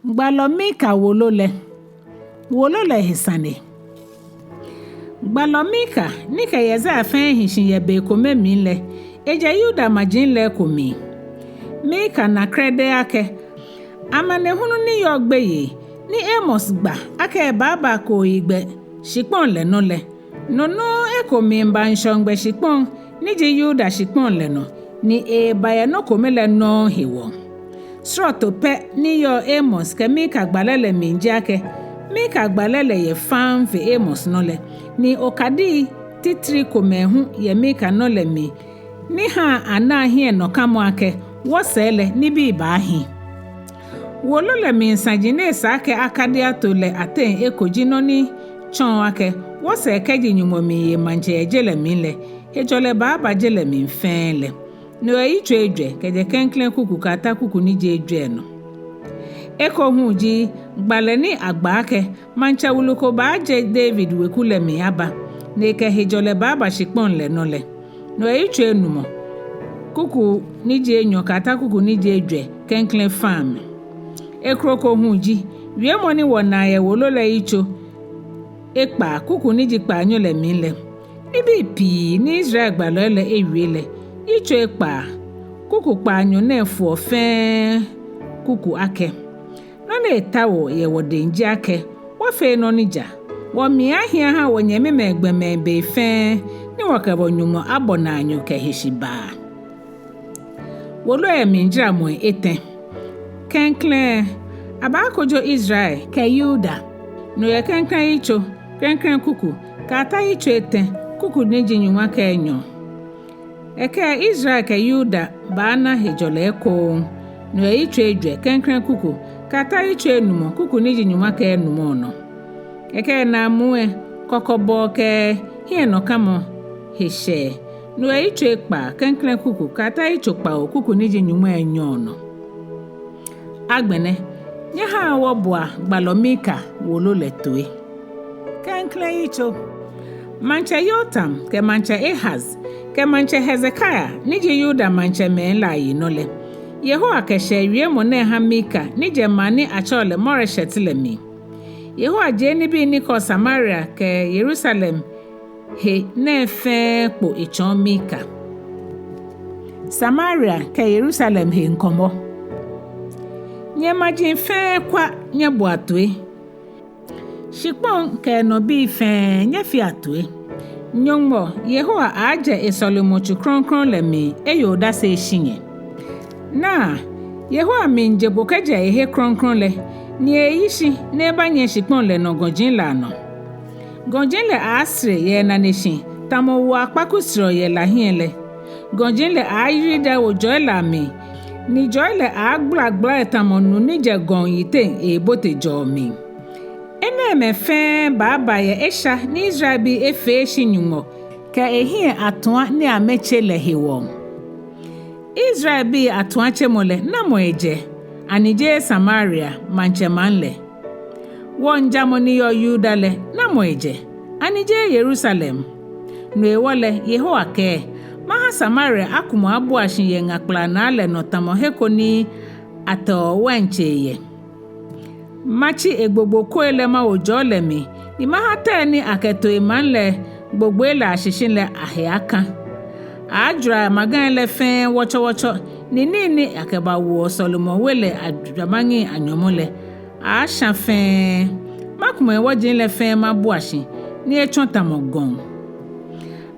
Gbalo Micah Wolo le Sane. Gbalo Micah nika yeza afen hishin ye be kome min le. Eja Yuda majin le komi. Micah na krede ake. Amane hunu ni yogbe ye. Ni Amos gba ake baba ko igbe. Shikpon le no le. Nono ekomi mba nshongbe shikpon. Nije Yuda shikpon le no. Ni baya no kome le no hiwo. Sroto pe ni yo Amos ke Micah gbalele minjake. Micah gbalele ye fan fe Amos no le. Ni okadi titri komehu ye Micah no le mi. Ni ha ana hie no kamo ake. Wosele ni bi bahi. Wolo le mi sanjine sake akade atole aten ekoji no ni chon ake. Wose keji nyumo mi ye manje ejele mi le. Ejole baba jele mi fen le. No Ejwɛ keje Klɛŋklɛŋ kuku kata kuku ni je Ejwɛ no. Eko huji gbale ni agba ake mancha wuluko ba je David wekule mi aba. Ne ke hejole baba shikpon le no le. No Ejwɛ Enumɔ kuku ni je Enyɔ kata kuku ni je Ejwɛ Klɛŋklɛŋ farm. Ekroko huji wie moni wona ye Wolo le Yitso Ekpaa kuku ni ji Kpawo le mi le. Ibi pi ni Israel gbalo le ewie le. Yitso Ekpaa kuku Kpawo na efu fe kuku ake. No le tawo ye wodenji ake. Wo fe no nija. Wo mi ahia ha wo nyeme megbeme be fe ni wakabo nyumo abona anyo ke hishiba. Wolo e minjira mo eten. Klɛŋklɛŋ abakojo Israel ke Yuda. No ye Klɛŋklɛŋ Yitso Klɛŋklɛŋ kuku kata Yitso Etɛ kuku niji nyuma ke Enyɔ. Eke Israel ke Yuda bana hejole eko. No Yitso Ejwɛ Klɛŋklɛŋ kuku kata Yitso Enumɔ kuku niji nyuma ke Enumɔ no. Eke na muwe kokobo ke hie no kamo heshe. No Yitso Ekpaa Klɛŋklɛŋ kuku kata Yitso Kpawo kuku niji nyuma Enyɔ no. Agbene nyaha wobua Gbalo Micah Wolo le toe. Klɛŋklɛŋ Yitso manche Yotam ke manche Ahaz ke manche Hezekiah nije Yuda manche menla yinole. Yehowa keshe wie mo ne ha Micah nije mani achole Moreshet le mi. Yehowa je ni bi ni ko Samaria ke Jerusalem he ne fe po ichon Micah. Samaria ke Jerusalem he nkomo. Nye majin fe kwa nye boatwe. Shikpon ke no bi fe nye fi atwe. Nyongmo Yehowa aje esolomochu kronkron le mi eyoda se shinye. Na Yehowa minje bokeje ehe kronkron le ni eyishi neba nye shikpon le no gonjin la no. Gonjin le asre ye na neshin tamo wa pakusro ye la hien le. Gonjin le ayida ojo la mi ni joy le agblagbla tamo nu ni je gon yite e bote jo mi. Ene me fe baba ye esha ni Israel bi efe shinyumo ka ehie atoa ni ameche le hewo. Israel bi atoa chemole na mo eje anije Samaria manche manle. Wonja mo ni yo Yuda le na mo eje anije Jerusalem. No ewole Yehowa ke maha Samaria akumo abu ashin ye ngakpla na ale no tamo heko ni ato wenche ye. Machi egbogbo ko ele ma ojo le mi ni maha te ni aketo imanle gbogbo ele ashishin le ahiaka. Adra magan le fen wocho ni akeba wo Solomon wele adramangi anyomole a shafen makumo wojin le fen mabuashin ni echon tamogon.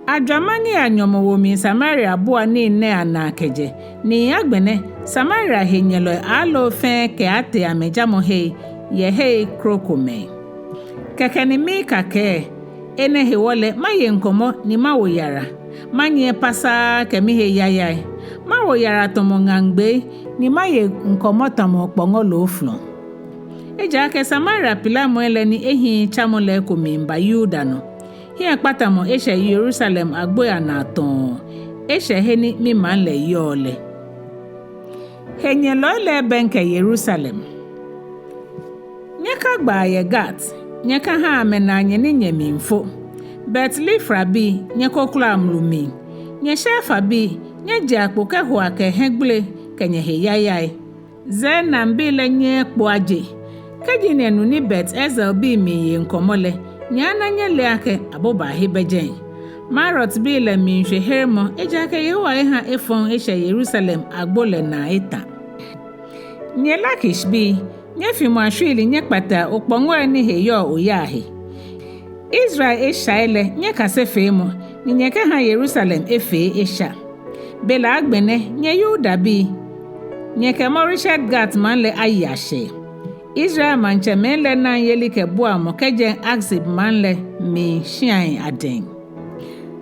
Adramangi anyomo wo mi Samaria bua ni ne anakeje ni agbene Samaria henyelo alo fen ke ate amejamo he ye he krokome. Keke ni Micah ke ene he wole maye nkomo ni mawo yara. Manye pasa ke mi he yayai. Mawo yara tomo ngangbe ni maye nkomo tamo kpongo lo flo. Eja ke Samaria pila mo ele ni ehi chamo le komi mba Yuda no. Hia patamo eshe Jerusalem agboya na ton. Eshe he ni mi man le yole. Henye lo le benke Jerusalem. Nyeka gba ye Gat. Nyeka ha amenanye ni nyemimfo. Betlifra bi nyekokula amlumi. Nye shefa bi nye jakpo ke hua ke hegle ke nye he yayai. Ze na mbile nye kpo aje. Kaji nenu ni bet ezel bi mi ye nkomole. Nyana nye le ake aboba hebejen. Marot bi le mi nhwe hermo ejake Yehowa ha efon ehye Jerusalem agbole na eta. Nye Lakish bi nye fimu ahwili nye kpata okpongo ni heyo oyahe. Israel eshaile nye kasefe mo ni nye ke ha Jerusalem efe esha. Bela agbene nye Yuda bi nye ke Richard Gat manle ayashe. Israel manche menle na yeli ke bua mo keje Aksib manle mi shian aden.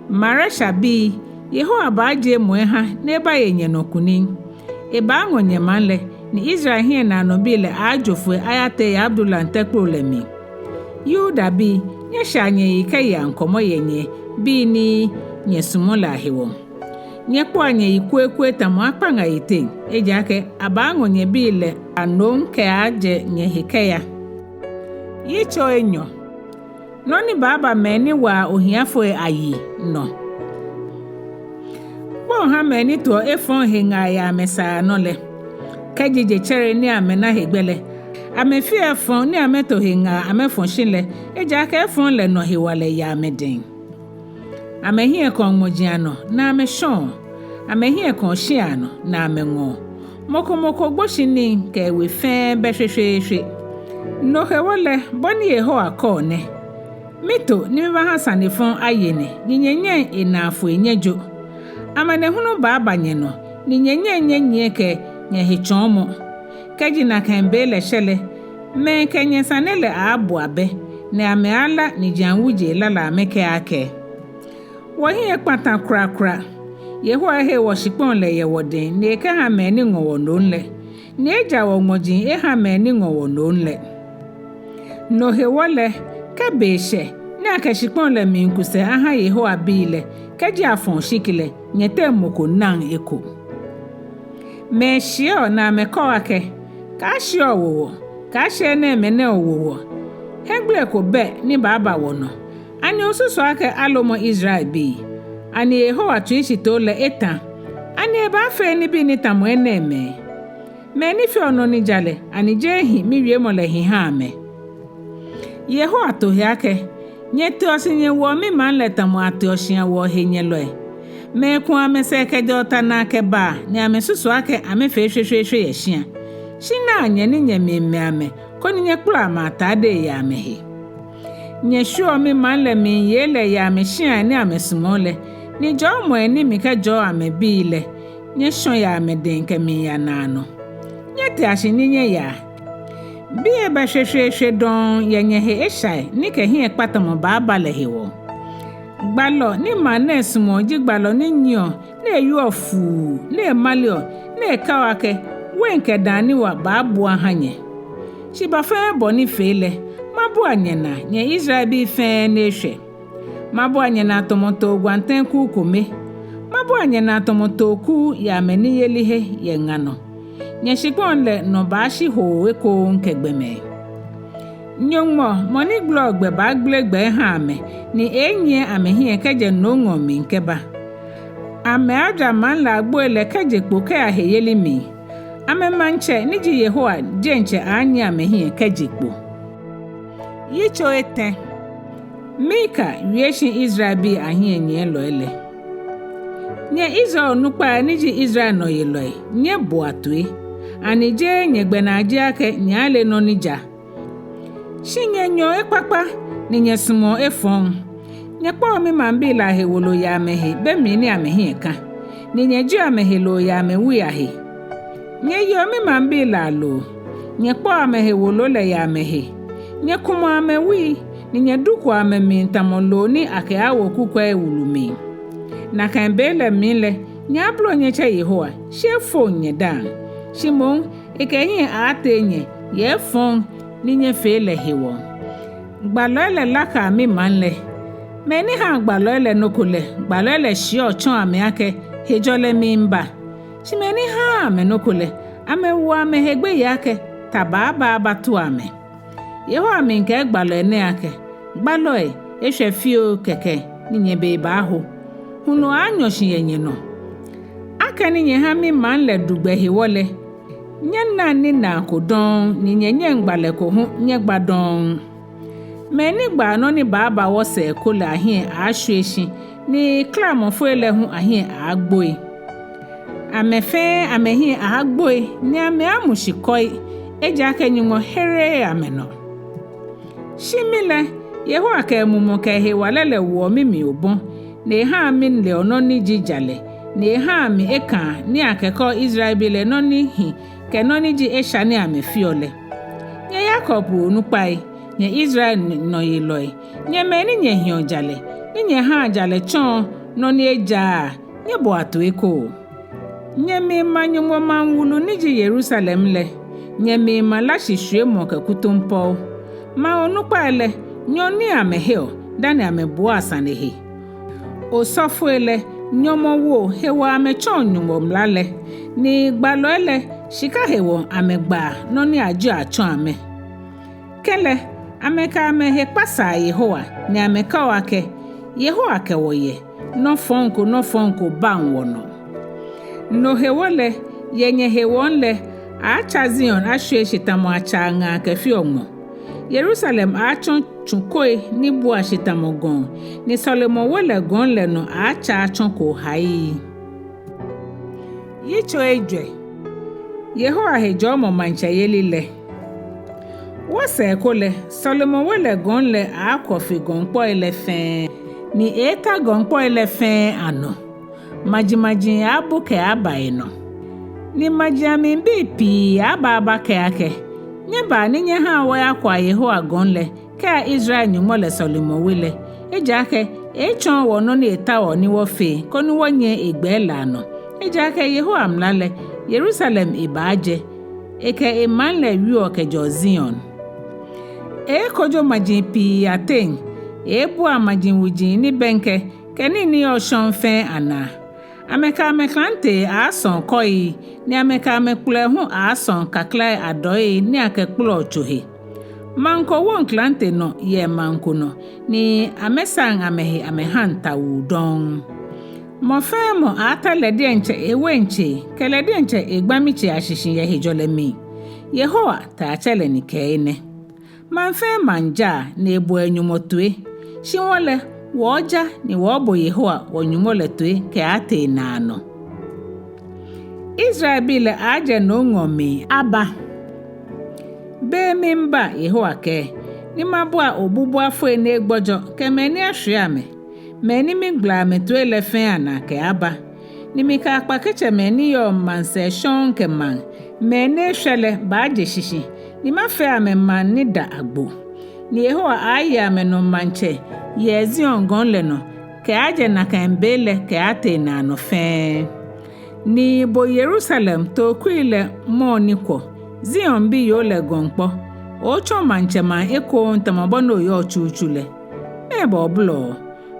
Maresha bi Yehowa ba je mo ha neba yenye no kunin. Eba angonye manle ni Israel hie na no bi le ajofwe ayate ya Abdullah ntekro le mi. Yuda bi nye shanye ike ya nkomo yenye bi ni nye sumola hewo. Nye kwa nye ikwe tamu akpanga ite ejake abango nye bile anon ke aje nye hikeya. Yitso Enyo noni baba meni wa ohiafo ayi no. Bon ha meni to efon hinga ya mesa nole. Kejije chere ni amena hegbele. Amefi efon ni ameto hinga amefon shinle ejake efon le no hiwale ya medin. Amehie kon mojiano na ameshon. Amehie kon shiano na amengo. Moko gboshini ke we fe behwehwehwe. No hewole boni Yehowa ko ne. Mito ni ba Sane fon ayene. Nyenyenye inafo enyejo. Amane hunu ba abanye no. Nyenyenye ke nye hichomo. Keji na kembele shele. Me kenye sanele abu abe. Ne ameala ni janwuje lala ameke ake. Wahi ekpata kura. Yehowa he washipon le yewoden. Ne eke ha meni ngowo nonle. Ne eja wo ngojin ha meni ngowo nonle. No he wole kebeshe. Ne akashipon le minkuse aha Yehowa bile. Keji afon shikile. Nyete moko nang eko. Me shio na mekowake. Ka shio wowo. Ka shie ne mene owowo. Hegle ko be ni baba wono. Ani osusu ake alomo Israel bi. Ani Yehowa tuishi tole eta. Ani eba fe ni bi ni tamu eneme. Me ni fi ono ni jale. Ani jehi miwie mole hiha me. Yehowa tohi ake. Nye teosi nye wo mi man le tamu atioshi ya wo he nye loe. Me kwa me se ke jota na ke ba. Nye ame susu ake ame fe shwe yeshia. Shina anye ni nye me ame. Koni nye kula matade ya ame he. Nye shuo mi manle mi yele ya me shia ni ame sumole. Ni jo mwe ni mika jo ame bile. Nye shon ya ame denke mi ya nano. Nye te ashi ni nye ya. Biye ba shwe don ya nye he eshai. Ni ke hi ekpata mo ba abale hewo. Gbalo ni ma ne sumo jigbalo ni nyo. Ne yu ofu. Ne malio. Ne kawake. Wenke dani wa ba abuwa hanye. Shiba fe boni fele. Mabu anyena nye Israel bi fe neshe. Mabu anyena tomoto gwanten ku kome. Mabu anyena tomoto ku ya meni yelihe ye ngano. Nye shikonle no bashi ho eko nkegbeme. Nyongmo moni glogbe ba glegbe ha me ni enye amehie keje no ngomi nkeba. Ame aja man la gbo ele keje kpoke aheyeli mi. Ame manche niji Yehowa jenche anya amehie keje kpo. Yitso Etɛ Micah wieshin Israel bi ahie nye loele. Nye Israel nukpa niji Israel no yeloe. Nye boatue. Anije nye gbenaji ake nye ale no nija. Shinye nyo ekpakpa ni nye sumo efon. Nye kwa mi mambi la he wolo ya amehe be mini amehe eka. Ni nye ju amehe lo ya amewu ya he. Nye yo mi mambi la lo. Nye kwa amehe wolo le ya amehe. Nye kuma amewi ni nye duku amemi ntamolo ni ake awo kukwe wulumi. Na kembele mile nye ablo nye che Yehowa shefo nye dan. Shimon ike nye ate nye ye fon ni nye fele hewo. Gbaloele laka mi manle. Meni ha gbaloele nokule. Gbaloele shio chon ame ake hejole mi mba. Shimeni ha ame nokule. Ame uwa ame hegbe yake tababa abatu ame. Yehowa minke gbalo ene ake. Gbalo eshe fio keke ninye beba ahu. Hunu anyoshi yenye no. Ake ninye ha mi manle dugbe hiwole. Nyenna ni na kodon ni nyenye ngbale ko hu nye gbadon. Meni gba no ni baba wo se ko la hin ahwehyi ni klamofo ele hu ahin agboi. Amefe amehin agboi ni ame amushikoi eja kenyumo here ameno. Shimile yeho akamumo ka he walele wo mimi obon ne ha min le ono ni jijale ne ha mi eka ni akeko Israel bile no ni hi ke no ni ji esha ni amefiole. Nye Jacob nupai nye Israel no yeloi nye meni nye hiojale nye ha jale chon no ni eja nye bo atu eko. Nye mi manyumo manwulu ni ji Jerusalem le nye mi malashishwe mo ke kutumpo ma onupa ele nyoni ameheo dani ameboa sanehi osofo ele nyomo wo hewa amechon nyumo mlale ni gbalo ele shika hewo amegba no ni ajo achon ame kele ameka amehe pasa Yehowa ni ameka wake Yehowa ke woye no fonko banwono no hewole yenye hewonle acha Zion ahwe shitamo acha nga kefi omo Jerusalem achon chukoi ni bua shitamogon ni Solomon wole gon le no acha achon ko hai Yitso Ejwɛ Yehowa hejo mo mancha yelile wose ko le Solomon wole gon le akofi gon po ele fen ni eta gon po ele fen ano majimaji abuke abai no ni majami mbipi aba ke ake nyeba ni nye ha wa kwa Yehowa gonle ka Israel nyumo le Solomon wile ejake echon wo no ni eta wo ni wo fe ko ni wo nye egbe lano ejake Yehowa mlale Jerusalem ibaje eke emanle wi o ke Zion kojo majimpi aten bu amajin wuji ni benke keni ni oshon fe ana ameka meklante ason koi ni ameka mekule hu ason kakla adoi ni akekplo chohe manko won klante no ye manko no ni amesan amehe amehanta wudon mo fe mo ata lede enche ewenche kelede enche egbamiche ashishin ye hejole mi Yehowa ta chele ni keene manfe manja na ebu enyumotue shinwole woja ni wobo Yehowa wonyumole tue ke ate nano Israel bile aje no ngome aba be mimba Yehowa ke ni mabua obubu afo ene egbojo ke meni ahweame meni mingla metue le fen ana ke aba ni mika akpakeche meni yo manse shon ke man meni hwele baaje shishi ni mafe ame man ni da agbo ni Yehowa aya me no manche ye Zion gonle no ke aje na kembele ke ate na no fe ni bo Jerusalem to kuile mo niko Zion bi yo le gonpo o cho manche man eko ntamabo no yo chuchule mebo blo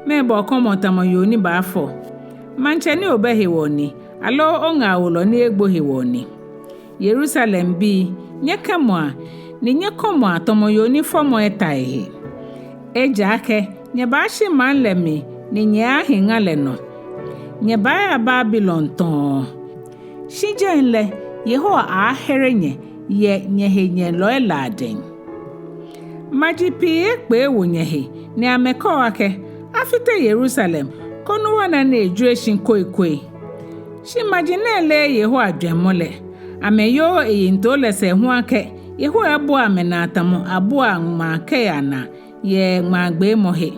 mebo komo tamo yo ni ba fo manche ni obehewoni alo onga ulo ni egbo hewoni Jerusalem bi nyekemwa ni nyekomwa tomo yo ni fomo etaihe ejake nyebashi manlemi ni nyahi ngaleno nyebaya Babylon ton shijenle Yehowa aherenye ye nyehenye loeladen majipi ekpe wonyehe ni amekowake afite Jerusalem konuwana na ejueshin koikoi shi majinele Yehowa dwemole ameyo eyintole se huake Yehowa abo amenatamu abo amake yana ye magbe mohe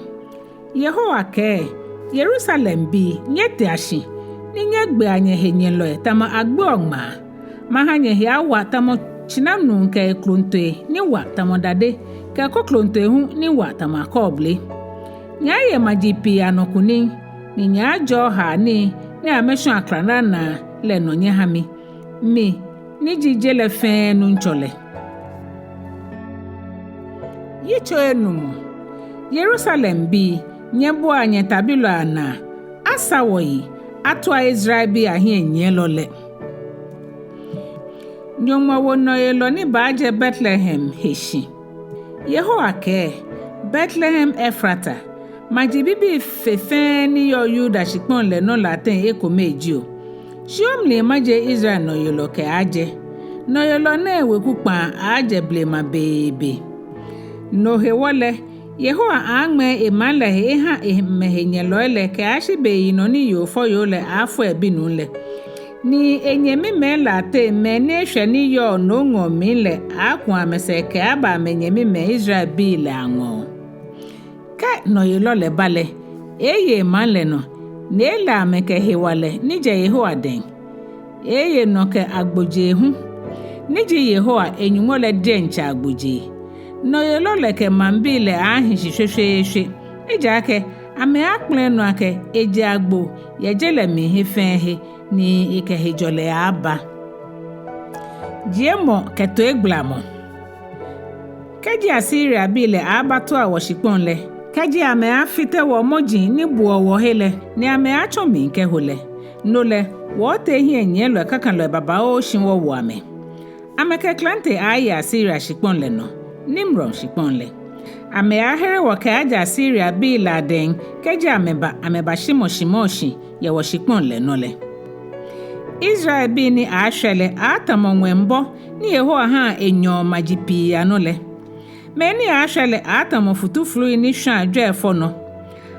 Yehowa ke Jerusalem bi nyete ashi ni nyegbe anyehenye lo tama agbe ogma mahanye ya wa tamo chinanu nke klonte ni wa tamo dade ke koklonte hu ni wa tama koble nyaye majipi anokuni ni nyajo ha ni amesho akrana na le no nye hami mi ni jijele fen nu nchole Yitso Enumɔ Jerusalem bi nyebo anye tabilo ana asawoyi atwa Israel bi ahie nyelole nyoma wono yelo ni baje Bethlehem heshi Yehowa ke Bethlehem Efrata majibibi fefe ni yo Yuda shikpon le no latin eko mejio shiom le maje Israel no yelo ke aje no yelo na wekukpa aje blema bebe no hewole Yehowa angme emale eha emehenyelole ke ashibe no ni yofo yole afo ebinule ni enyemi mela te mene hwe ni yo no ngomi le akwa meseke aba menyemi me Israel bi le anwo ka no yelo le bale eye male no ne la meke hewale nije Yehowa den eye no ke agboje hu nije Yehowa enyumo le dencha agboje no yelo le ke mambi le ahin hwehwehwe ejake ame akple no ake eje agbo yejele mi hefehe ni ikehejole aba jiemo keto eglamo kaji Asiria bile abato awoshiponle kaji ame afite wo moji ni buowo hele ni ame achomi nke hole nole wote hie nyelo kakanlo baba o shinwo wo ame ke klante ayi Asiria shiponle no Nimron shiponle ame ahere wo kaja Asiria bile den kaji ameba shimoshi ye wo shiponle nole Israel bi ni ahwele atamonwe mbo ni Yehowa ha Enyɔ majipi anole meni ahwele atamofutuflu ni hwa adwe fo no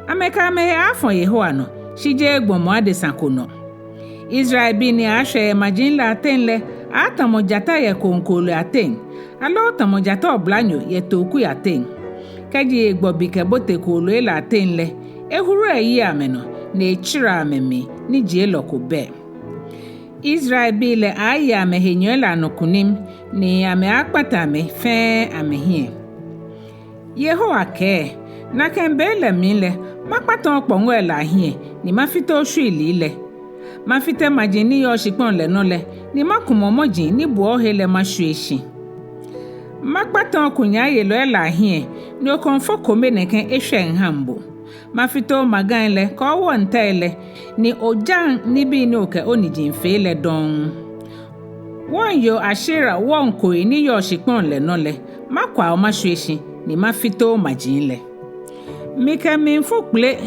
ameka me afọ Yehowa no shije egbomo adesankono Israel bi ni ahwe majinla atenle atamojata ye konkolo aten alo tamojata oblanyo ye toku aten kaji egbobi ke bote kolo ela atenle ehuru eyi ameno na echira amemi ni jieloko be Israel bile aya mehenyela no kunim ni ame akpata me fe amehie Yehowa ke na kembele mile makpata okponwe la hie ni mafito shili ile mafite majini yo shipon le nole ni makumomoji ni buo hele mashueshi makpata okunya yelo la hie ni okonfo kome neken ehwe nhambo mafito maganle ko wontele ni ojan nibi ni oke onijinfe le don won yo ashira won ko ni yo shipon le nole makwa o mashueshi ni mafito majinle mika min fukle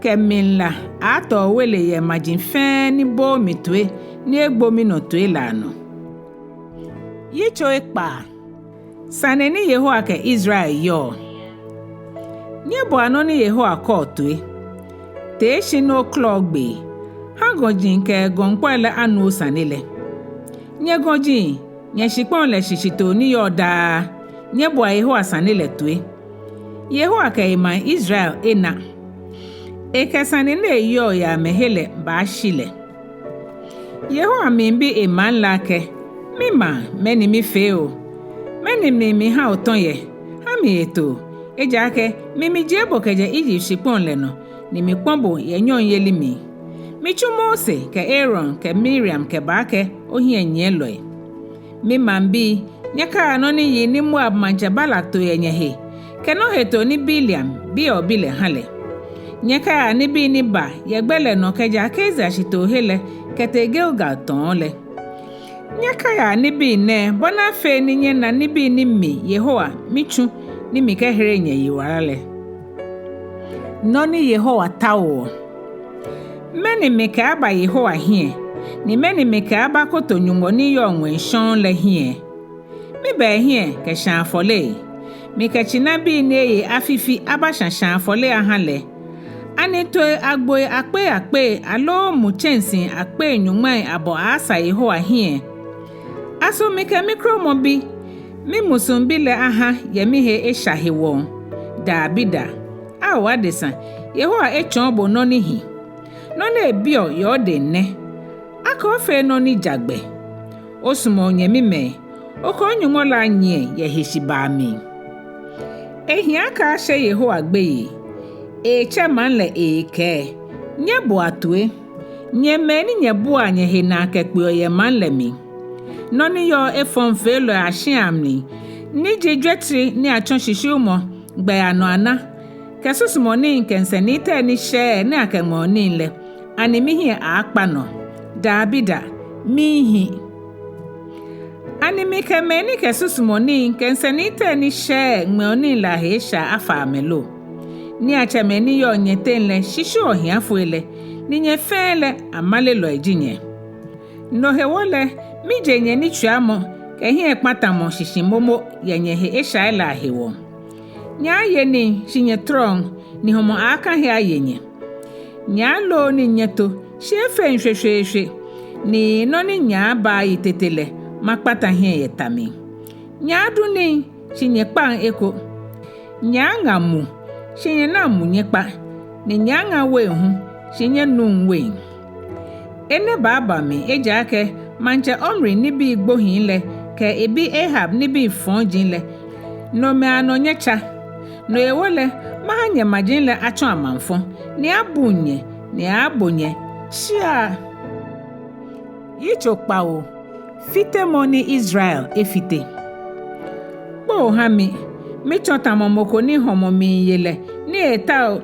keminla ato wele ye majinfe ni bo mitwe ni egbo mi no to ilano Yitso Ekpaa Sane ni Yehowa ke Israel yo Nyebo anoni Yehowa kotwe te shi no klogbe ha gojin ke gonkwele anu sanile nye gojin nye shipon le shishito ni yoda nyebo Yehowa sanile twe Yehowa ke ima Israel ena eke sanile yo ya mehele ba shile Yehowa mimbi iman lake mima meni mi feo meni mi ha otonye ha mi eto ejake mimi jebo keje iji shipon leno ni mi kwambo yenyon yelimi michu Mose ke Aaron ke Miriam ke bake ohie nyeloi mi mambi nyaka anoni yi ni Moab manjabala to yenyehe ke no heto ni Biliam bi obile hale nyaka ni bi ni ba yegbele no keje akeza shito hele kete Gilgal tonle nyaka ya ni bi ne bona fe ni nye na ni bi ni mi Yehowa michu ni mike here nye yiwarale noni Yehowa tawo meni mike aba Yehowa hie ni meni mike aba koto nyumbo ni yo nwen shon le hie mi be hie ke shan fole mike china bi ne ye afifi aba shan fole ahale ani to agbo akpe alo muchensin akpe nyumai abo asa Yehowa hie aso mike mikromo bi mi musumbile aha yemihe eshahiwo dabida awa desa Yehowa echonbo nonihi noni ebio yode ne aka ofe noni jagbe osumo nyemime oko nyumola nye yehishibami ehi aka ashe Yehowa gbeye eche manle eke nyebo atue nyemeni nyebu anyehe na kekpe oye manle mi noni yo efonfe lo ashiamni ni jejwetri ni achon shishumo gbe ano ana kesusumo ni kensenite ni she ni akemo ni le animihi akpa no dabida mihi animike meni kesusumo ni kensenite ni she ngme ni la hesha afamelo ni achemeni yo nyetenle shishu ohiafuele ni nyefele amale lo ejinye no hewole mi jenye ni chuamo ke hi Ekpaa tamo shishimomo yenye he eshaila hewo nya yeni shinye trong ni homo aka he ayenye nya lo ni nyeto shefe nhwehwehwe ni no ni nya ba yitetele makpata he yetami nya du ni shinye kpan eko nya ngamu shinye na munyekpa ni nya nga we hu shinye nun we ene baba mi ejake manche omri ni bi igbohin le ke ebi Ahab ni bi fonjin le no me anonyecha no ewole mahanye majin le acho amanfo ni abunye ni abonye shia Yitso Kpawo fite moni Israel efite bo hami mi chota momoko ni homo mi yele ni eta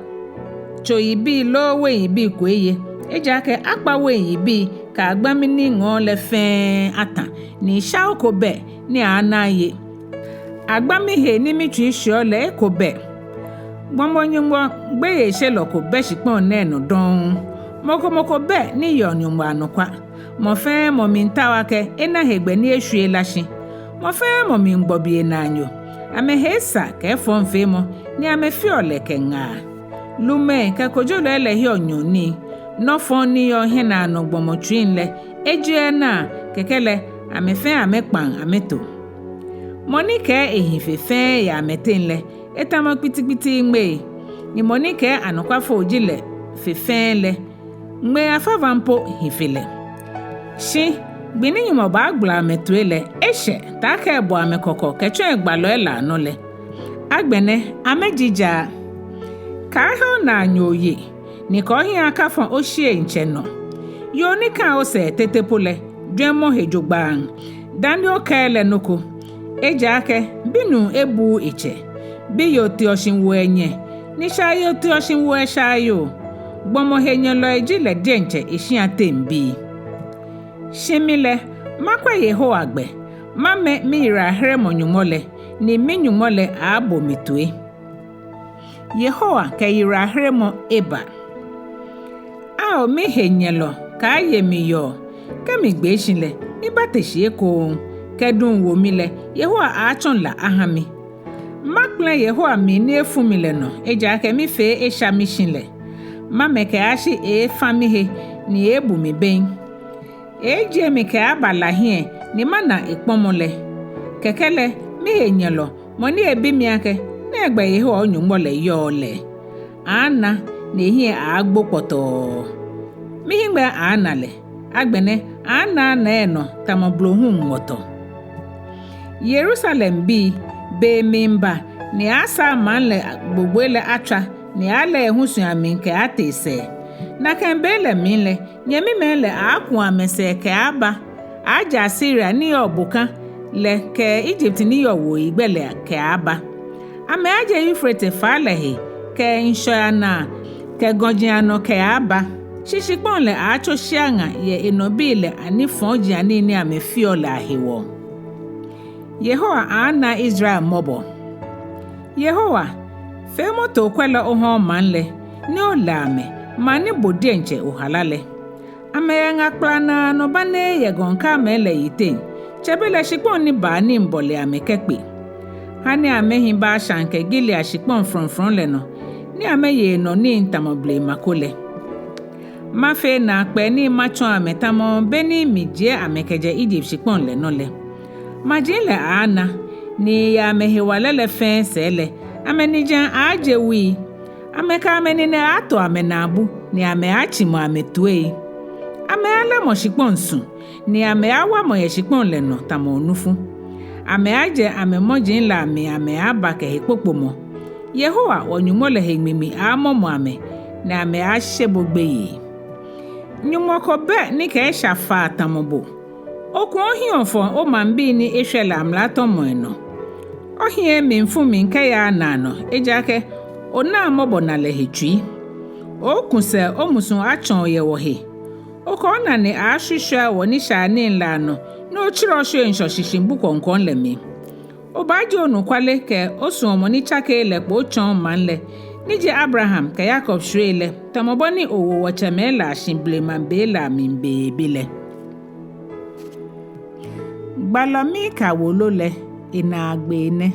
cho ibi lo we ibi kweye ejake akpa we ibi ka agbami ni ngon le fen atan ni sha oko be ni anaye agbami he ni mi twi sho le ko be gbomonyunwo gbeye se lo ko be sipon na enu don moko be ni yonyunwo anokwa mo fe mo mi ntawa ke ena hegbe ni ehwie lashi mo fe mo mi ngbobi na anyo ame hesa ke fon fe mo ni ame fi ole ke nga lume ka kojo le hi onyo ni no fon ni yo he na no gbomo twin le Ejwɛ na kekele ame fe ame kpan ame to monike ehife fe ya meten le etama pitipiti ngbe ni monike anokwa fo ojile fe fe le ngbe afavampo hifele shi gbini nyimo ba agbla metuele eshe ta ka ebo amekoko kecho egbalo ela no le agbene amejija ka ha na anyoye ni ko hi aka fon ohie nche no yo ni ka o se tetepole dwemo hejogba dani o ka ele noko ejake binu ebu eche bi yo ti oshinwo enye ni shayo ti oshinwo eshayo gbomo henye lo ejile denche ehia tembi shemile makwa yeho agbe mame mira here monyumole ni minyumole abo mitue Yehowa ka yira here mo eba a o mi henyelo ka ye mi yo ka mi gbe shinle mi bateshi eko kedun wo mi le Yehowa a chon la ahami makle Yehowa mi ni efu mi le no eja ke mi fe esha mi shinle mame ke ashi e fami he ni ebu mi ben eje mi ke abala hie ni mana ikpomole kekele mi henyelo mo ni ebi mi ake na egbe Yehowa onyumole yo le ana na hie agbo poto mi hingbe ana le agbene ana na eno tamoblohu moto Jerusalem bi be mimba ni asa manle gbogbele atwa ni ale ehusu amin ke atese na kembele minle nyemi menle akwu amese ke aba aja Syria ni obuka le ke Egypt ni yowo igbele ke aba ame aja Euphrates falehe ke inshoana ke gojiano ke aba shishikpon le acho shianga ye enobile ani fonji ani ni amefiola hewo Yehowa ana Israel mobo Yehowa femo to kwela oho manle ni olame mani bodenche ohalale ameyenga plana no bane ye gonka mele yiten chebele shikpon ni ba ni mbole amekekpe hani amehin ba shanke gili ashikpon from le no ni ameye no ni ntamoble makole mafe na pe ni macho ametamo beni mije amekeje Egypt shikpon le no le majile ana ni ya mehewalele fensele amenijan ajewi ameka amenine ato amenabu ni ameachimo ametue ameala mo shikpon sun ni ameawa mo ye shikpon le no tamo onufu ameaje amemojin la ameaba ke hipopomo Yehowa onyumole hemimi amomo ame na ameashebogbe nyumoko be ni ke shafa tamobo okun ohionfo o mambi ni ehwela amlato mo eno ohie minfumi nke ya nano ejake ona mobo na lehitwi okunse omusun achon ye wo he okona ni ahwehwe woni shane nlano no chirosho enshoshishimbu konkon lemi obaje onukwale ke osun omoni chake lepo chon manle nije Abraham ke Jacob shwele tamoboni owo wachemela shimble mambela mimbe bile Gbalɔ Micah Wolo le ina agbene.